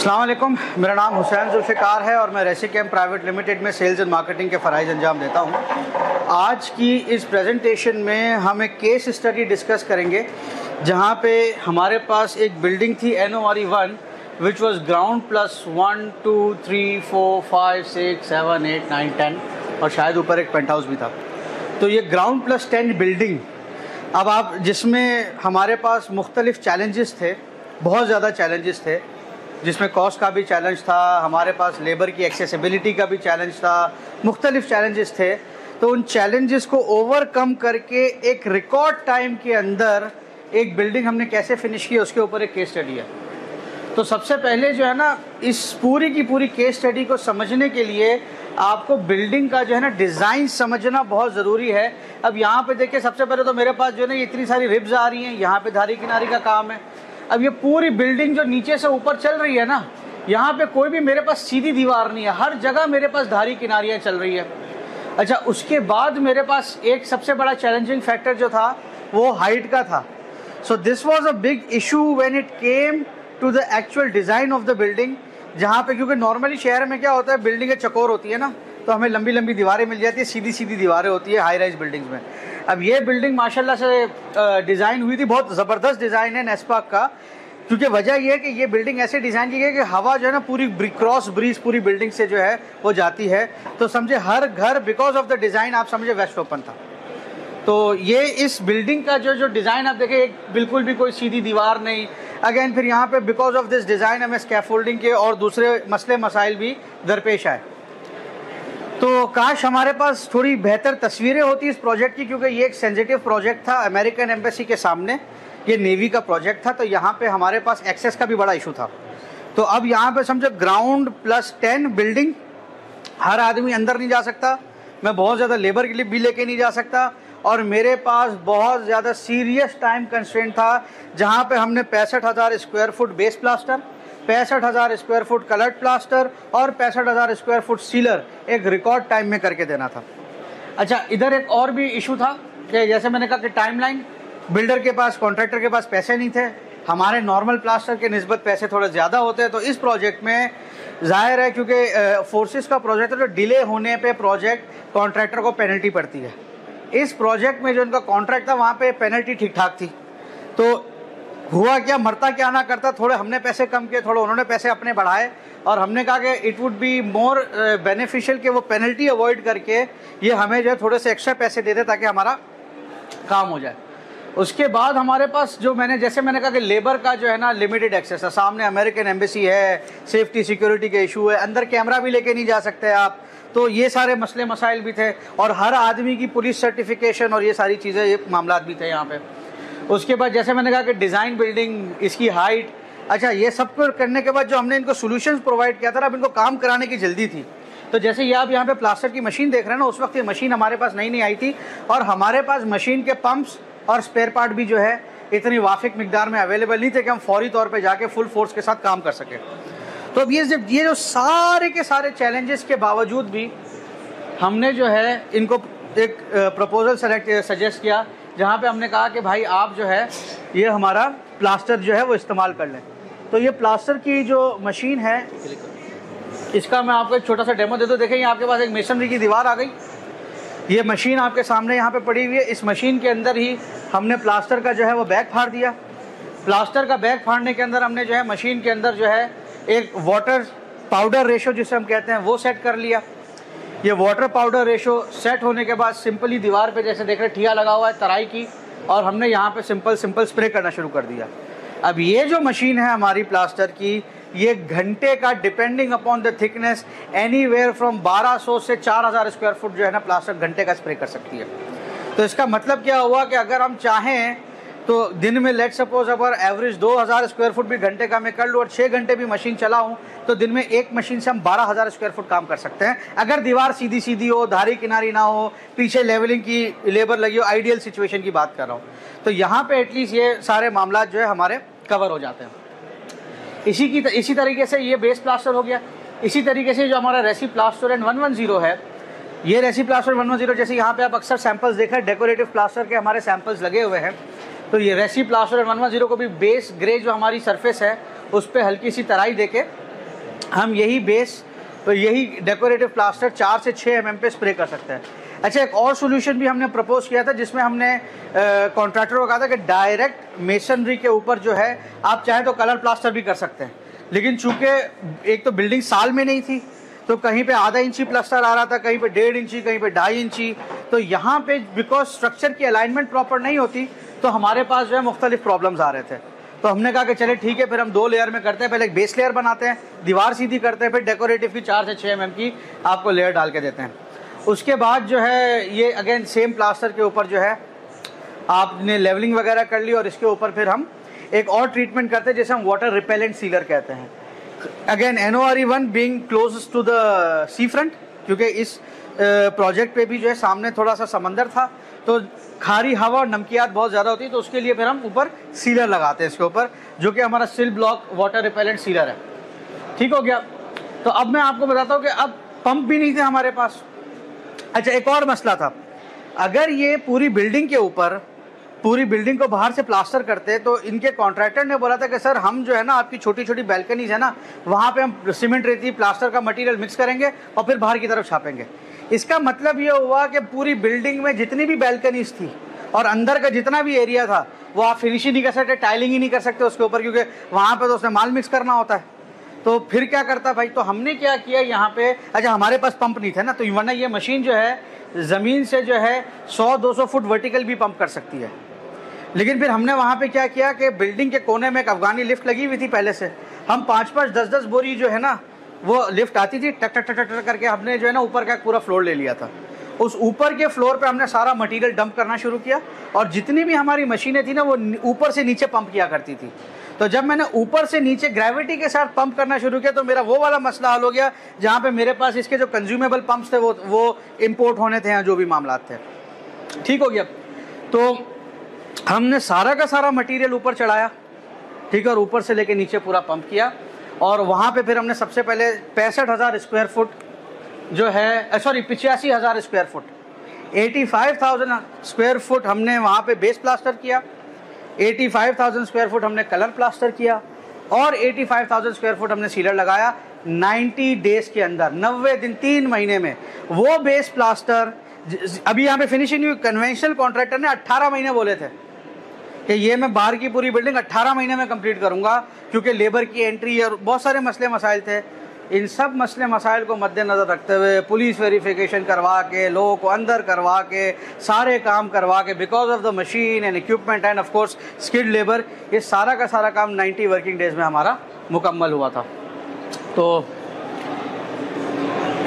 अस्सलाम वालेकुम, मेरा नाम हुसैन जुल्फ़िकार है और मैं रेसिकेम प्राइवेट लिमिटेड में सेल्स एंड मार्केटिंग के फ़राइज़ अंजाम देता हूँ। आज की इस प्रेजेंटेशन में हम एक केस स्टडी डिस्कस करेंगे जहाँ पे हमारे पास एक बिल्डिंग थी NORE1 which was ground plus 1 2 3 4 5 6 7 8 9 10 और शायद ऊपर एक पेंट हाउस भी था। तो ये ग्राउंड प्लस 10 बिल्डिंग अब आप जिसमें हमारे पास मुख्तलिफ चैलेंजेस थे, बहुत ज़्यादा चैलेंजेस थे, जिसमें कॉस्ट का भी चैलेंज था, हमारे पास लेबर की एक्सेसिबिलिटी का भी चैलेंज था, मुख्तलिफ चैलेंजेस थे। तो उन चैलेंजेस को ओवरकम करके एक रिकॉर्ड टाइम के अंदर एक बिल्डिंग हमने कैसे फिनिश की उसके ऊपर एक केस स्टडी है। तो सबसे पहले जो है ना, इस पूरी की पूरी केस स्टडी को समझने के लिए आपको बिल्डिंग का जो है ना डिज़ाइन समझना बहुत ज़रूरी है। अब यहाँ पे देखिए, सबसे पहले तो मेरे पास जो है ना इतनी सारी रिब्स आ रही हैं, यहाँ पे धारी किनारी का काम है। अब ये पूरी बिल्डिंग जो नीचे से ऊपर चल रही है ना, यहाँ पे कोई भी मेरे पास सीधी दीवार नहीं है, हर जगह मेरे पास धारी किनारियाँ चल रही है। अच्छा, उसके बाद मेरे पास एक सबसे बड़ा चैलेंजिंग फैक्टर जो था वो हाइट का था। So this was a big issue when it came to the actual design of the building, जहाँ पे क्योंकि नॉर्मली शहर में क्या होता है, बिल्डिंगें चौकोर होती है ना, तो हमें लंबी लंबी दीवारें मिल जाती है, सीधी सीधी दीवारें होती है हाई राइज बिल्डिंग्स में। अब ये बिल्डिंग माशाल्लाह से डिज़ाइन हुई थी, बहुत ज़बरदस्त डिज़ाइन है नेस्पाक का, क्योंकि वजह यह है कि ये बिल्डिंग ऐसे डिज़ाइन की गई कि हवा जो है ना पूरी क्रॉस ब्रीज पूरी बिल्डिंग से जो है वो जाती है। तो समझे हर घर बिकॉज ऑफ द डिज़ाइन आप समझे वेस्ट ओपन था। तो ये इस बिल्डिंग का जो डिज़ाइन आप देखें, एक बिल्कुल भी कोई सीधी दीवार नहीं। अगेन फिर यहाँ पे बिकॉज ऑफ दिस डिज़ाइन हमें स्कैफोल्डिंग के और दूसरे मसले मसाइल भी दरपेश आए। तो काश हमारे पास थोड़ी बेहतर तस्वीरें होती इस प्रोजेक्ट की, क्योंकि ये एक सेंसिटिव प्रोजेक्ट था अमेरिकन एम्बेसी के सामने, ये नेवी का प्रोजेक्ट था। तो यहाँ पे हमारे पास एक्सेस का भी बड़ा इशू था। तो अब यहाँ पे समझो ग्राउंड प्लस 10 बिल्डिंग, हर आदमी अंदर नहीं जा सकता, मैं बहुत ज़्यादा लेबर के लिए भी लेके नहीं जा सकता, और मेरे पास बहुत ज़्यादा सीरियस टाइम कंस्ट्रेंट था, जहाँ पे हमने 65,000 square foot base plaster, 65,000 square foot coloured plaster और 65,000 स्क्वायर फुट सीलर एक रिकॉर्ड टाइम में करके देना था। अच्छा, इधर एक और भी इशू था कि जैसे मैंने कहा कि टाइमलाइन, बिल्डर के पास, कॉन्ट्रैक्टर के पास पैसे नहीं थे, हमारे नॉर्मल प्लास्टर के निस्बत पैसे थोड़े ज़्यादा होते हैं। तो इस प्रोजेक्ट में जाहिर है, क्योंकि फोर्सेस का प्रोजेक्ट है, तो डिले होने पे प्रोजेक्ट कॉन्ट्रैक्टर को पेनल्टी पड़ती है। इस प्रोजेक्ट में जो इनका कॉन्ट्रैक्ट था वहाँ पे पेनल्टी ठीक ठाक थी। तो हुआ क्या, मरता क्या ना करता, थोड़े हमने पैसे कम किए, थोड़े उन्होंने पैसे अपने बढ़ाए, और हमने कहा कि it would be more beneficial कि वो पेनल्टी अवॉइड करके ये हमें जो है थोड़े से एक्स्ट्रा पैसे दे दे ताकि हमारा काम हो जाए। उसके बाद हमारे पास जो जैसे मैंने कहा कि लेबर का जो है ना लिमिटेड एक्सेस है, सामने अमेरिकन एम्बेसी है, सेफ्टी सिक्योरिटी के इशू है, अंदर कैमरा भी लेके नहीं जा सकते आप, तो ये सारे मसले मसाइल भी थे, और हर आदमी की पुलिस सर्टिफिकेशन और ये सारी चीज़ें, ये मामला भी थे यहाँ पे। उसके बाद जैसे मैंने कहा कि डिज़ाइन बिल्डिंग, इसकी हाइट, अच्छा ये सब कुछ करने के बाद जो हमने इनको सोल्यूशंस प्रोवाइड किया था, अब इनको काम कराने की जल्दी थी। तो जैसे ये आप यहाँ पे प्लास्टर की मशीन देख रहे हैं ना, उस वक्त ये मशीन हमारे पास नई आई थी, और हमारे पास मशीन के पंप्स और स्पेयर पार्ट भी जो है इतनी वाफिक मिकदार में अवेलेबल नहीं थे कि हम फौरी तौर पे जाके फुल फोर्स के साथ काम कर सकें। तो अब ये जो सारे के सारे चैलेंजेस के बावजूद भी हमने जो है इनको एक प्रपोजल सजेस्ट किया, जहाँ पे हमने कहा कि भाई आप जो है ये हमारा प्लास्टर जो है वो इस्तेमाल कर लें। तो ये प्लास्टर की जो मशीन है, इसका मैं आपको एक छोटा सा डेमो दे दूँ। देखें, आपके पास एक मेसनरी की दीवार आ गई, ये मशीन आपके सामने यहाँ पे पड़ी हुई है। इस मशीन के अंदर ही हमने प्लास्टर का जो है वो बैग फाड़ दिया। प्लास्टर का बैग फाड़ने के अंदर हमने जो है मशीन के अंदर जो है एक वाटर पाउडर रेशो जिसे हम कहते हैं वो सेट कर लिया। ये वाटर पाउडर रेशो सेट होने के बाद सिंपली दीवार पे जैसे देख रहे ठिया लगा हुआ है तराई की, और हमने यहाँ पे सिंपल स्प्रे करना शुरू कर दिया। अब ये जो मशीन है हमारी प्लास्टर की, ये घंटे का, depending upon the thickness, anywhere from 1200 से 4000 स्क्वायर फुट जो है ना प्लास्टर घंटे का स्प्रे कर सकती है। तो इसका मतलब क्या हुआ कि अगर हम चाहें तो दिन में लेट सपोज अगर एवरेज 2000 स्क्वायर फुट भी घंटे का मैं कर लूँ और 6 घंटे भी मशीन चलाऊँ, तो दिन में एक मशीन से हम 12000 स्क्वायर फुट काम कर सकते हैं, अगर दीवार सीधी सीधी हो, धारी किनारी ना हो, पीछे लेवलिंग की लेबर लगी हो। आइडियल सिचुएशन की बात कर रहा हूँ। तो यहाँ पे एटलीस्ट ये सारे मामला जो है हमारे कवर हो जाते हैं। इसी तरीके से ये बेस प्लास्टर हो गया। इसी तरीके से जो हमारा रेसी प्लास्टर एंड 110 है, ये रेसी प्लास्टर 110, जैसे यहाँ पे आप अक्सर सैंपल्स देख रहे हैं, डेकोरेटिव प्लास्टर के हमारे सैंपल्स लगे हुए हैं। तो ये रेसी प्लास्टर 110 को भी बेस ग्रे जो हमारी सरफेस है उस पर हल्की सी तराई देके हम यही बेस तो यही डेकोरेटिव प्लास्टर 4 से 6 mm पे स्प्रे कर सकते हैं। अच्छा, एक और सोल्यूशन भी हमने प्रपोज किया था जिसमें हमने कॉन्ट्रैक्टर को कहा था कि डायरेक्ट मेसनरी के ऊपर जो है आप चाहें तो कलर प्लास्टर भी कर सकते हैं, लेकिन चूंकि एक तो बिल्डिंग साल में नहीं थी तो कहीं पे आधा इंची प्लास्टर आ रहा था, कहीं पे 1.5 इंची, कहीं पे 2.5 इंची, तो यहाँ पे बिकॉज स्ट्रक्चर की अलाइनमेंट प्रॉपर नहीं होती तो हमारे पास जो है मुख्तलिफ प्रॉब्लम्स आ रहे थे। तो हमने कहा कि चले ठीक है, फिर हम 2 लेयर में करते हैं, पहले एक बेस लेयर बनाते हैं, दीवार सीधी करते हैं, फिर डेकोरेटिव की 4 से 6 mm की आपको लेयर डाल के देते हैं। उसके बाद जो है ये अगेन सेम प्लास्टर के ऊपर जो है आपने लेवलिंग वगैरह कर ली और इसके ऊपर फिर हम एक और ट्रीटमेंट करते हैं जिसे हम वाटर रिपेलेंट सीलर कहते हैं। Again NORE1 being close to the sea front, क्योंकि इस प्रोजेक्ट पे भी जो है सामने थोड़ा सा समंदर था तो खारी हवा और नमकियात बहुत ज़्यादा होती है, तो उसके लिए फिर हम ऊपर सीलर लगाते हैं इसके ऊपर, जो कि हमारा सिल ब्लॉक वाटर रिपेलेंट सीलर है। ठीक हो गया। तो अब मैं आपको बताता हूँ कि अब पंप भी नहीं थे हमारे पास। अच्छा, एक और मसला था, अगर ये पूरी बिल्डिंग के ऊपर पूरी बिल्डिंग को बाहर से प्लास्टर करते तो इनके कॉन्ट्रैक्टर ने बोला था कि सर हम जो है ना आपकी छोटी छोटी बैल्कनीज है ना वहाँ पे हम सीमेंट रेती प्लास्टर का मटेरियल मिक्स करेंगे और फिर बाहर की तरफ छापेंगे। इसका मतलब ये हुआ कि पूरी बिल्डिंग में जितनी भी बैल्कनीज थी और अंदर का जितना भी एरिया था वो आप फिनिश ही नहीं कर सकते, टाइलिंग ही नहीं कर सकते उसके ऊपर, क्योंकि वहाँ पर तो उसने माल मिक्स करना होता है। तो फिर क्या करता भाई, तो हमने क्या किया यहाँ पे, अच्छा हमारे पास पंप नहीं थे ना, तो वरना ये मशीन जो है ज़मीन से जो है 100-200 फुट वर्टिकल भी पंप कर सकती है। लेकिन फिर हमने वहाँ पे क्या किया कि बिल्डिंग के कोने में एक अफगानी लिफ्ट लगी हुई थी पहले से, हम 5-5, 10-10 बोरी जो है ना वो लिफ्ट आती थी, टक टक टक टक करके हमने जो है ना ऊपर का पूरा फ्लोर ले लिया था। उस ऊपर के फ्लोर पे हमने सारा मटेरियल डंप करना शुरू किया और जितनी भी हमारी मशीनें थी ना वो ऊपर से नीचे पंप किया करती थी। तो जब मैंने ऊपर से नीचे ग्रेविटी के साथ पंप करना शुरू किया तो मेरा वो वाला मसला हल हो गया जहाँ पे मेरे पास इसके जो कंज्यूमेबल पंप्स थे वो इम्पोर्ट होने थे या जो भी मामला थे। ठीक हो गया। तो हमने सारा का सारा मटेरियल ऊपर चढ़ाया, ठीक है, और ऊपर से लेके नीचे पूरा पंप किया और वहाँ पे फिर हमने सबसे पहले 65,000 स्क्वायर फुट जो है 85,000 स्क्वायर फुट 85,000 स्क्वायर फुट हमने वहाँ पे बेस प्लास्टर किया, 85,000 स्क्वायर फुट हमने कलर प्लास्टर किया और 85,000 स्क्वायर फुट हमने सीलर लगाया 90 डेज के अंदर, 90 दिन, 3 महीने में। वो बेस प्लास्टर अभी यहाँ पे फिनिशिंग हुई, कन्वेंशनल कॉन्ट्रैक्टर ने 18 महीने बोले थे कि ये मैं बाहर की पूरी बिल्डिंग 18 महीने में कंप्लीट करूँगा, क्योंकि लेबर की एंट्री और बहुत सारे मसले मसाइल थे। इन सब मसले मसाइल को मद्देनज़र रखते हुए पुलिस वेरिफिकेशन करवा के, लोगों को अंदर करवा के, सारे काम करवा के, because of the machine and equipment end of course skilled labour, ये सारा का सारा काम 90 वर्किंग डेज में हमारा मुकम्मल हुआ था। तो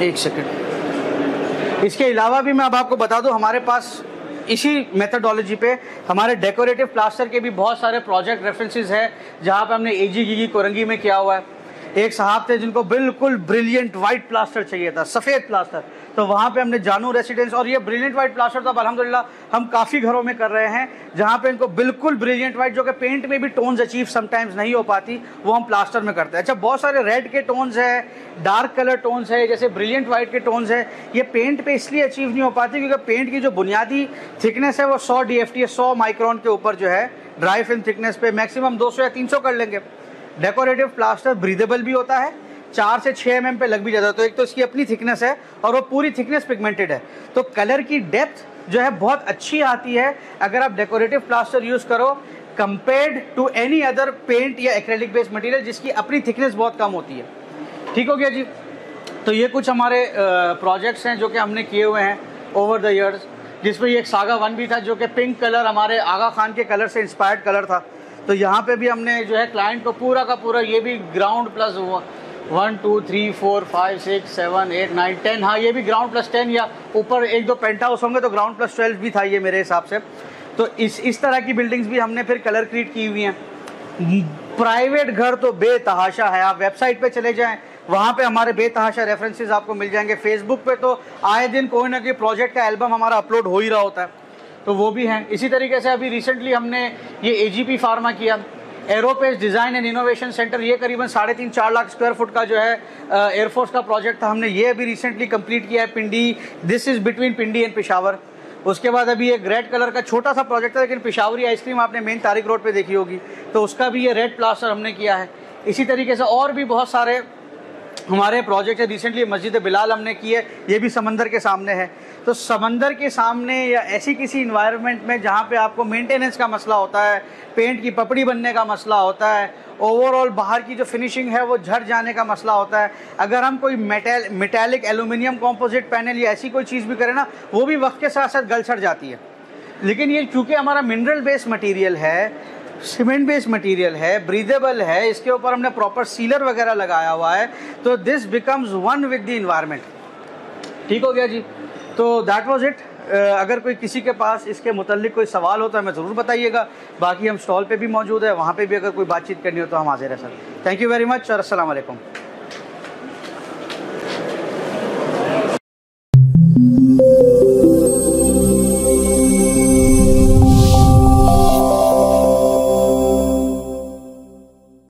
एक सेकंड, इसके अलावा भी मैं अब आपको बता दूं हमारे पास इसी मेथडोलॉजी पे हमारे डेकोरेटिव प्लास्टर के भी बहुत सारे प्रोजेक्ट रेफरेंसेस है जहाँ पे हमने AG गिगी कोरंगी में किया हुआ है। एक साहब थे जिनको बिल्कुल ब्रिलियंट वाइट प्लास्टर चाहिए था, सफ़ेद प्लास्टर, तो वहाँ पे हमने जानू रेसिडेंस, और ये ब्रिलियंट वाइट प्लास्टर तो अल्हम्दुलिल्लाह हम काफ़ी घरों में कर रहे हैं जहाँ पे इनको बिल्कुल ब्रिलियंट वाइट, जो कि पेंट में भी टोन्स अचीव समटाइम्स नहीं हो पाती, वो हम प्लास्टर में करते हैं। अच्छा, बहुत सारे रेड के टोन्स है, डार्क कलर टोन्स है, जैसे ब्रिलियंट वाइट के टोन्स है, ये पेंट पे इसलिए अचीव नहीं हो पाती क्योंकि पेंट की जो बुनियादी थिकनेस है वो 100 DFT 100 माइक्रोन के ऊपर जो है ड्राई फिल्म थिकनेस पे मैक्सिमम 200 या 300 कर लेंगे। डेकोरेटिव प्लास्टर ब्रीदेबल भी होता है, 4 से 6 mm पे लग भी जाता है, तो एक तो इसकी अपनी थिकनेस है और वो पूरी थिकनेस पिगमेंटेड है, तो कलर की डेप्थ जो है बहुत अच्छी आती है अगर आप डेकोरेटिव प्लास्टर यूज़ करो compared to any other paint या एक्रेलिक बेस्ड मटेरियल जिसकी अपनी थिकनेस बहुत कम होती है। ठीक हो गया जी। तो ये कुछ हमारे प्रोजेक्ट्स हैं जो कि हमने किए हुए हैं ओवर द ईयर्स, जिसमें ये एक सागा 1 भी था जो कि पिंक कलर हमारे आगा खान के कलर से इंस्पायर्ड कलर था। तो यहाँ पे भी हमने जो है क्लाइंट को पूरा का पूरा, ये भी ग्राउंड प्लस 1 2 3 4 5 6 7 8 9 10, हाँ ये भी ग्राउंड प्लस 10 या ऊपर 1-2 पेंट हाउस होंगे तो ग्राउंड प्लस 12 भी था ये मेरे हिसाब से। तो इस तरह की बिल्डिंग्स भी हमने फिर कलर क्रिएट की हुई हैं। प्राइवेट घर तो बेतहाशा है, आप वेबसाइट पे चले जाएं, वहाँ पे हमारे बेतहाशा रेफरेंसेस आपको मिल जाएंगे। फेसबुक पे तो आए दिन कोई ना कोई प्रोजेक्ट का एल्बम हमारा अपलोड हो ही रहा होता है, तो वो भी हैं। इसी तरीके से अभी रिसेंटली हमने ये AGP फार्मा किया, एरोपेस डिज़ाइन एंड इनोवेशन सेंटर, ये करीबन 3.5-4 लाख स्क्वायर फुट का जो है एयरफोर्स का प्रोजेक्ट था, हमने ये अभी रिसेंटली कंप्लीट किया है Pindi, this is between Pindi and Peshawar. उसके बाद अभी एक रेड कलर का छोटा सा प्रोजेक्ट है, लेकिन पेशावरी आइसक्रीम आपने मेन तारिक रोड पे देखी होगी, तो उसका भी ये रेड प्लास्टर हमने किया है। इसी तरीके से और भी बहुत सारे हमारे प्रोजेक्ट है रिसेंटली मस्जिद बिलाल हमने की है, ये भी समंदर के सामने है। तो समंदर के सामने या ऐसी किसी इन्वायरमेंट में जहाँ पे आपको मेंटेनेंस का मसला होता है, पेंट की पपड़ी बनने का मसला होता है, ओवरऑल बाहर की जो फिनिशिंग है वो झड़ जाने का मसला होता है, अगर हम कोई मेटालिक एल्यूमिनियम कॉम्पोजिट पैनल या ऐसी कोई चीज़ भी करें ना, वो भी वक्त के साथ साथ गल सड़ जाती है। लेकिन ये चूँकि हमारा मिनरल बेस्ड मटीरियल है, सीमेंट बेस्ड मटेरियल है, ब्रीदेबल है, इसके ऊपर हमने प्रॉपर सीलर वगैरह लगाया हुआ है, तो this becomes one with the environment. ठीक हो गया जी। तो दैट वाज इट। अगर कोई किसी के पास इसके मुतल्लिक कोई सवाल हो तो हमें ज़रूर बताइएगा। बाकी हम स्टॉल पे भी मौजूद है, वहाँ पे भी अगर कोई बातचीत करनी हो तो हम हाजिर हैं sir. Thank you very much और अस्सलाम वालेकुम।